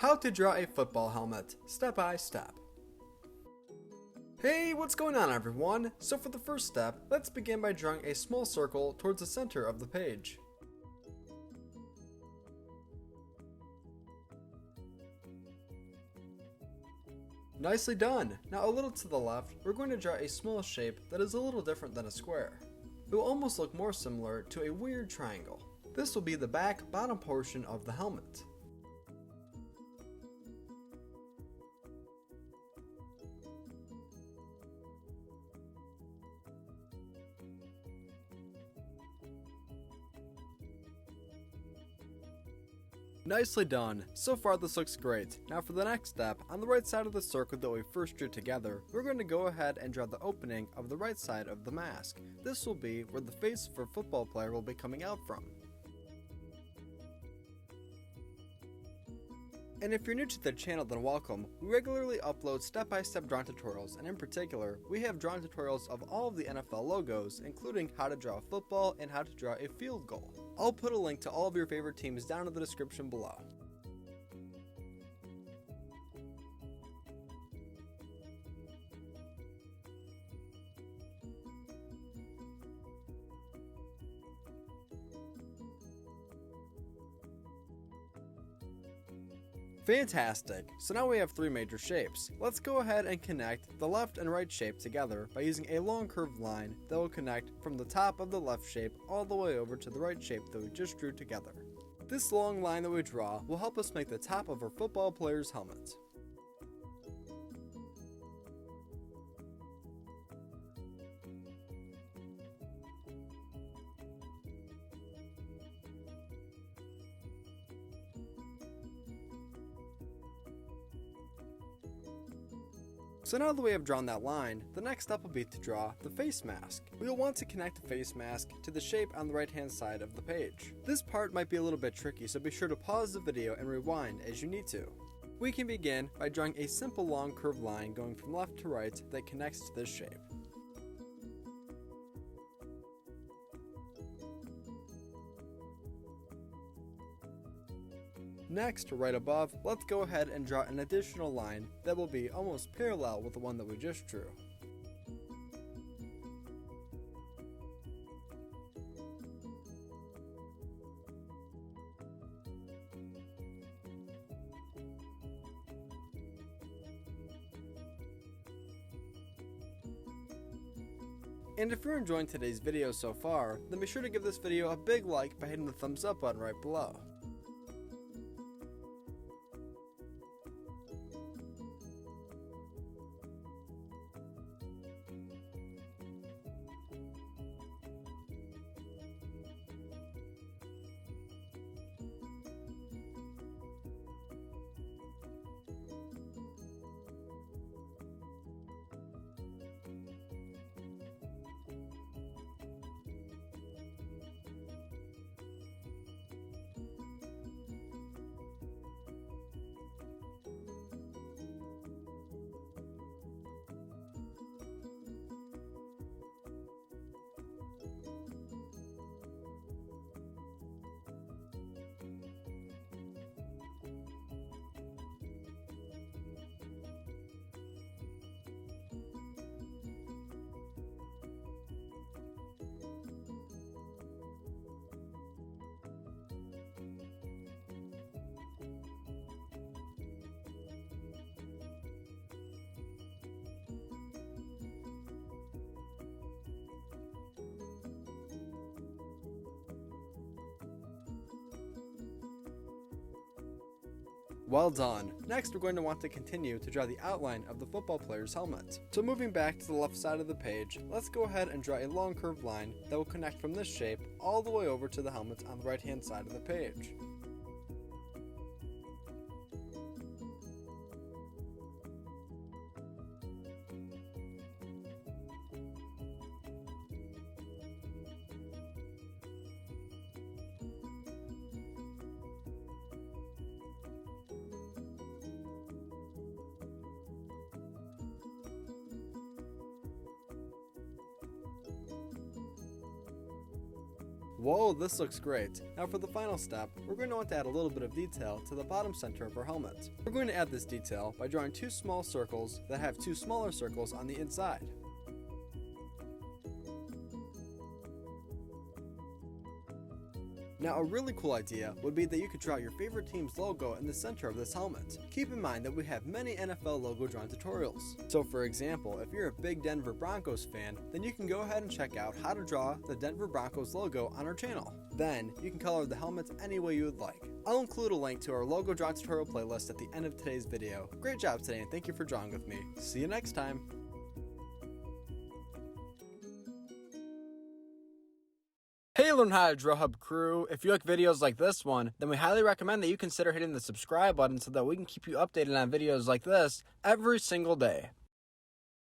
How to draw a football helmet, step by step. Hey, what's going on everyone? So for the first step, let's begin by drawing a small circle towards the center of the page. Nicely done! Now a little to the left, we're going to draw a small shape that is a little different than a square. It will almost look more similar to a weird triangle. This will be the back bottom portion of the helmet. Nicely done. So far this looks great. Now for the next step, on the right side of the circle that we first drew together, we're going to go ahead and draw the opening of the right side of the mask. This will be where the face of our football player will be coming out from. And if you're new to the channel, then welcome. We regularly upload step-by-step drawing tutorials, and in particular, we have drawing tutorials of all of the NFL logos, including how to draw a football and how to draw a field goal. I'll put a link to all of your favorite teams down in the description below. Fantastic! So now we have three major shapes. Let's go ahead and connect the left and right shape together by using a long curved line that will connect from the top of the left shape all the way over to the right shape that we just drew together. This long line that we draw will help us make the top of our football player's helmet. So now that we have drawn that line, the next step will be to draw the face mask. We will want to connect the face mask to the shape on the right hand side of the page. This part might be a little bit tricky, so be sure to pause the video and rewind as you need to. We can begin by drawing a simple long curved line going from left to right that connects to this shape. Next, right above, let's go ahead and draw an additional line that will be almost parallel with the one that we just drew. And if you're enjoying today's video so far, then be sure to give this video a big like by hitting the thumbs up button right below. Well done! Next we're going to want to continue to draw the outline of the football player's helmet. So moving back to the left side of the page, let's go ahead and draw a long curved line that will connect from this shape all the way over to the helmet on the right hand side of the page. Whoa, this looks great. Now for the final step, we're going to want to add a little bit of detail to the bottom center of our helmet. We're going to add this detail by drawing 2 small circles that have 2 smaller circles on the inside. Now a really cool idea would be that you could draw your favorite team's logo in the center of this helmet. Keep in mind that we have many NFL logo drawing tutorials. So for example, if you're a big Denver Broncos fan, then you can go ahead and check out how to draw the Denver Broncos logo on our channel. Then you can color the helmet any way you would like. I'll include a link to our logo drawing tutorial playlist at the end of today's video. Great job today and thank you for drawing with me. See you next time. Hey Learn How to Draw Hub crew, if you like videos like this one, then we highly recommend that you consider hitting the subscribe button so that we can keep you updated on videos like this every single day.